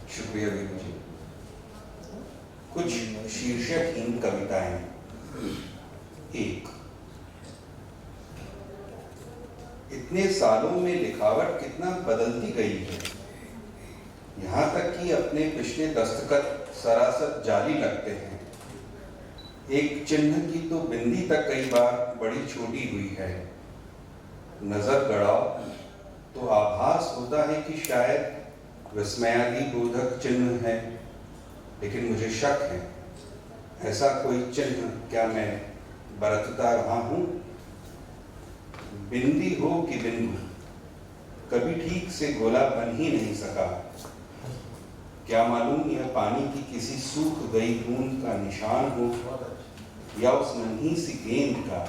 शुक्रिया वीरू जी। कुछ शीर्षकहीन कविताएं। एक, इतने सालों में लिखावट कितना बदलती गई है, यहाँ तक कि अपने पिछले दस्तखत सरासर जाली लगते हैं। एक चिन्ह की तो बिंदी तक कई बार बड़ी छोटी हुई है। नजर गड़ाओ तो आभास होता है कि शायद विस्मयादिबोधक चिन्ह है, लेकिन मुझे शक है ऐसा कोई चिन्ह क्या मैं बरतता रहा हूँ। बिंदी हो कि बिंदु, कभी ठीक से गोला बन ही नहीं सका। क्या मालूम यह पानी की किसी सूख गई बूंद का निशान हो, या उस नन्ही सी गेंद का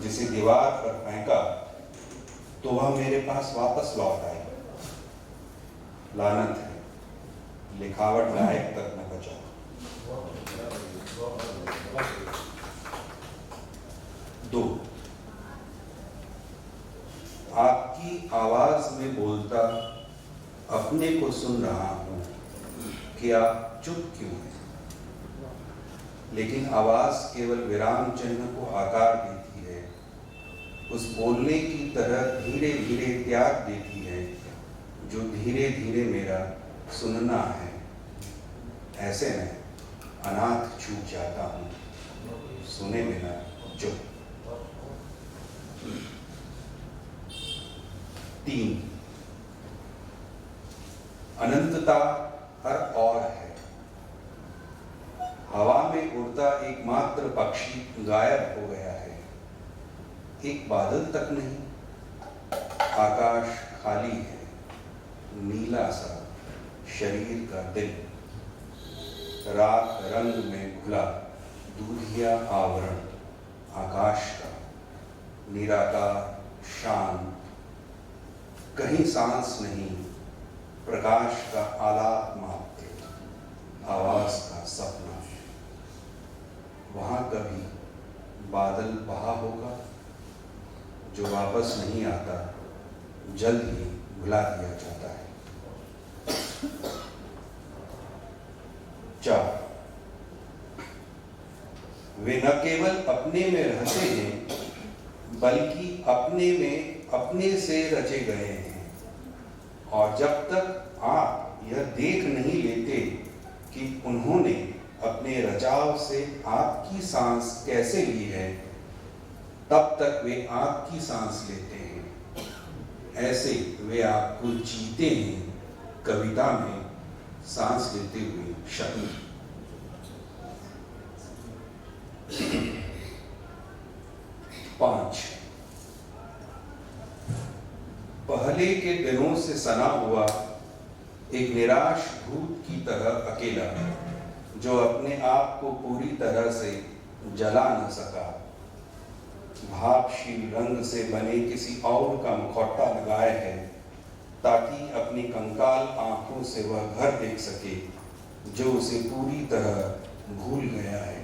जिसे दीवार पर फेंका तो वह मेरे पास वापस लौट आई। लानत है, लिखावट लायक तक न बचा। दो, आपकी आवाज में बोलता अपने को सुन रहा हूं कि आप चुप क्यों हैं, लेकिन आवाज केवल विराम चिन्ह को आकार देती है, उस बोलने की तरह धीरे धीरे त्याग देती है जो धीरे धीरे मेरा सुनना है। ऐसे में अनाथ छूट जाता हूँ, सुने बिना चुप। 3, अनंतता हर और है। हवा में उड़ता एकमात्र पक्षी गायब हो गया है, एक बादल तक नहीं। आकाश खाली है, नीला सा शरीर का दिल, रात रंग में घुला दूधिया आवरण आकाश का, निराकार शांत, कहीं सांस नहीं, प्रकाश का आलाप मात्र, आवाज का सपना। वहां कभी बादल बहा होगा जो वापस नहीं आता, जल्द ही भुला दिया जाता है। 4, वे न केवल अपने में रहते हैं बल्कि अपने में अपने से रचे गए हैं, और जब तक आप यह देख नहीं लेते कि उन्होंने अपने रचाव से आपकी सांस कैसे ली है, तब तक वे आपकी सांस लेते हैं। ऐसे वे आपको जीते हैं कविता में सांस लेते हुए शब्द। 5, पहले के दिनों से सना हुआ एक निराश भूत की तरह अकेला, जो अपने आप को पूरी तरह से जला न सका। भावशील रंग से बने किसी और का मुखौटा लगाए है ताकि अपनी कंकाल आंखों से वह घर देख सके जो उसे पूरी तरह भूल गया है।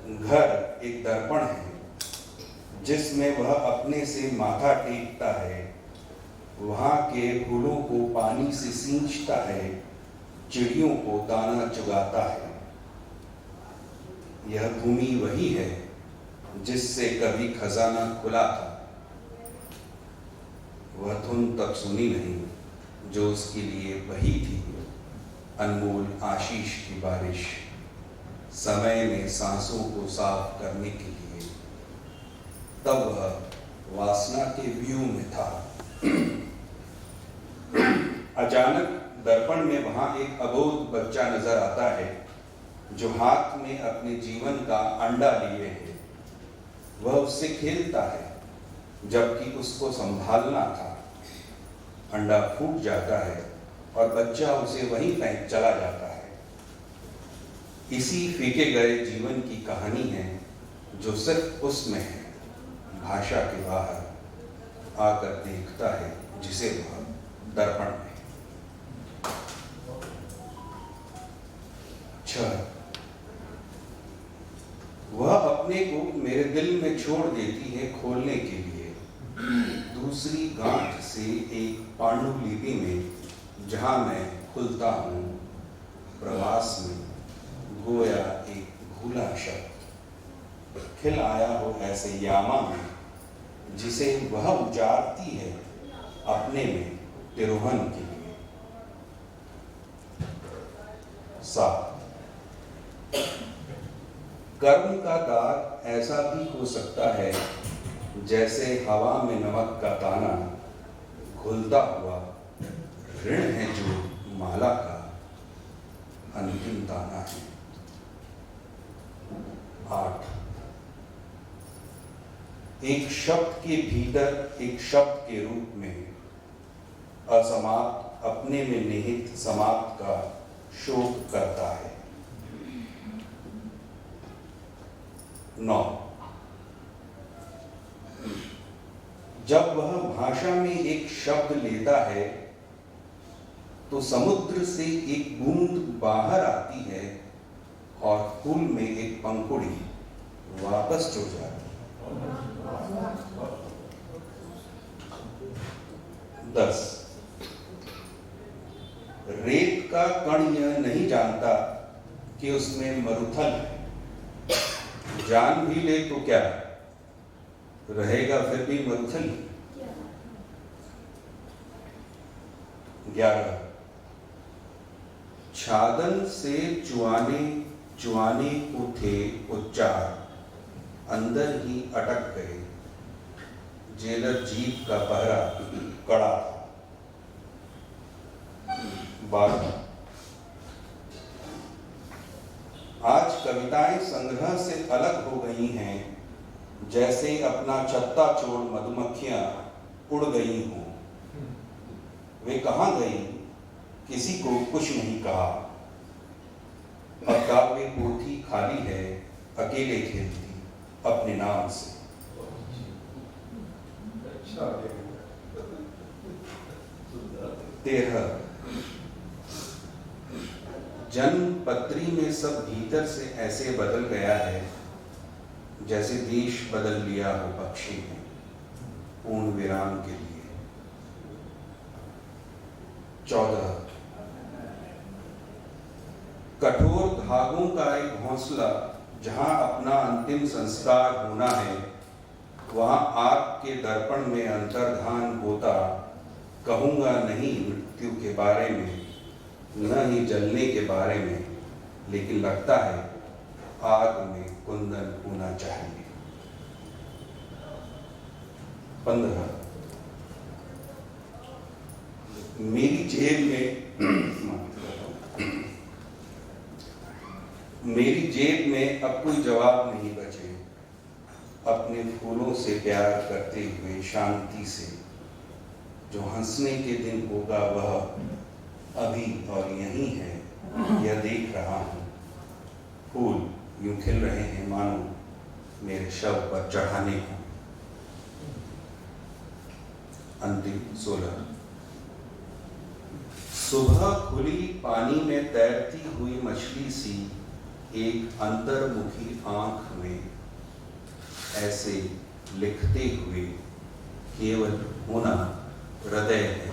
घर एक दर्पण है जिसमें वह अपने से माथा टेकता है, वहां के फूलों को पानी से सींचता है, चिड़ियों को दाना चुगाता है। यह भूमि वही है जिससे कभी खजाना खुला था। वह धुन तब सुनी नहीं जो उसके लिए बही थी, अनमोल आशीष की बारिश, समय में सांसों को साफ करने के लिए। तब वह वासना के व्यू में था। अचानक दर्पण में वहां एक अबोध बच्चा नजर आता है जो हाथ में अपने जीवन का अंडा लिए है। वह उससे खेलता है जबकि उसको संभालना था। अंडा फूट जाता है और बच्चा उसे वहीं फेंक चला जाता है। इसी फेंके गए जीवन की कहानी है जो सिर्फ उसमें है, भाषा के बाहर आकर देखता है जिसे वह दर्पण में। 6, वह अपने को मेरे दिल में छोड़ देती है खोलने के लिए। दूसरी गांठ से एक पांडुलिपि में जहाँ मैं खुलता हूँ प्रवास में, गोया एक भूला शब्द खिल आया हो ऐसे यामा में, जिसे वह उजाड़ती है अपने में तिरोहन के लिए। 7 कर्म का दाग ऐसा भी हो सकता है जैसे हवा में नमक का दाना घुलता हुआ ऋण है जो माला का अंतिम दाना है। 8 एक शब्द के भीतर एक शब्द के रूप में असमाप्त अपने में निहित समाप्त का शोक करता है। 9 जब वह भाषा में एक शब्द लेता है तो समुद्र से एक बूंद बाहर आती है और फूल में एक पंखुड़ी वापस जुड़ जाती है। 10 रेत का कण यह नहीं जानता कि उसमें मरुथल है, जान भी ले तो क्या रहेगा फिर भी मरुथल। 11 छादन से चुआने को थे उच्चार, अंदर ही अटक गए, जेलर जीप का पहरा कड़ा था। 12 आज कविताएं संग्रह से अलग हो गई हैं, जैसे अपना छत्ता छोड़ मधुमक्खियां उड़ गई हों। वे कहाँ गई, किसी को कुछ नहीं कहा। अब काव्य पोथी खाली है, अकेले खेलती अपने नाम से। 13 जन्म पत्री में सब भीतर से ऐसे बदल गया है जैसे देश बदल लिया हो पक्षी ने पूर्ण विराम के लिए। 14 कठोर धागों का एक घोंसला, जहां अपना अंतिम संस्कार होना है, वहां आग के दर्पण में अंतर्धान होता, कहूंगा नहीं मृत्यु के बारे में, न ही जलने के बारे में, लेकिन लगता है आग में कुंदन होना चाहिए। 15 मेरी जेब में अब कोई जवाब नहीं बचे, अपने फूलों से प्यार करते हुए शांति से, जो हंसने के दिन होगा वह अभी और यहीं है, यह देख रहा हूं। फूल यूं खिल रहे हैं मानो मेरे शव पर चढ़ाने को। अंतिम 16 सुबह खुली पानी में तैरती हुई मछली सी एक अंतर्मुखी आंख में, ऐसे लिखते हुए केवल होना हृदय है।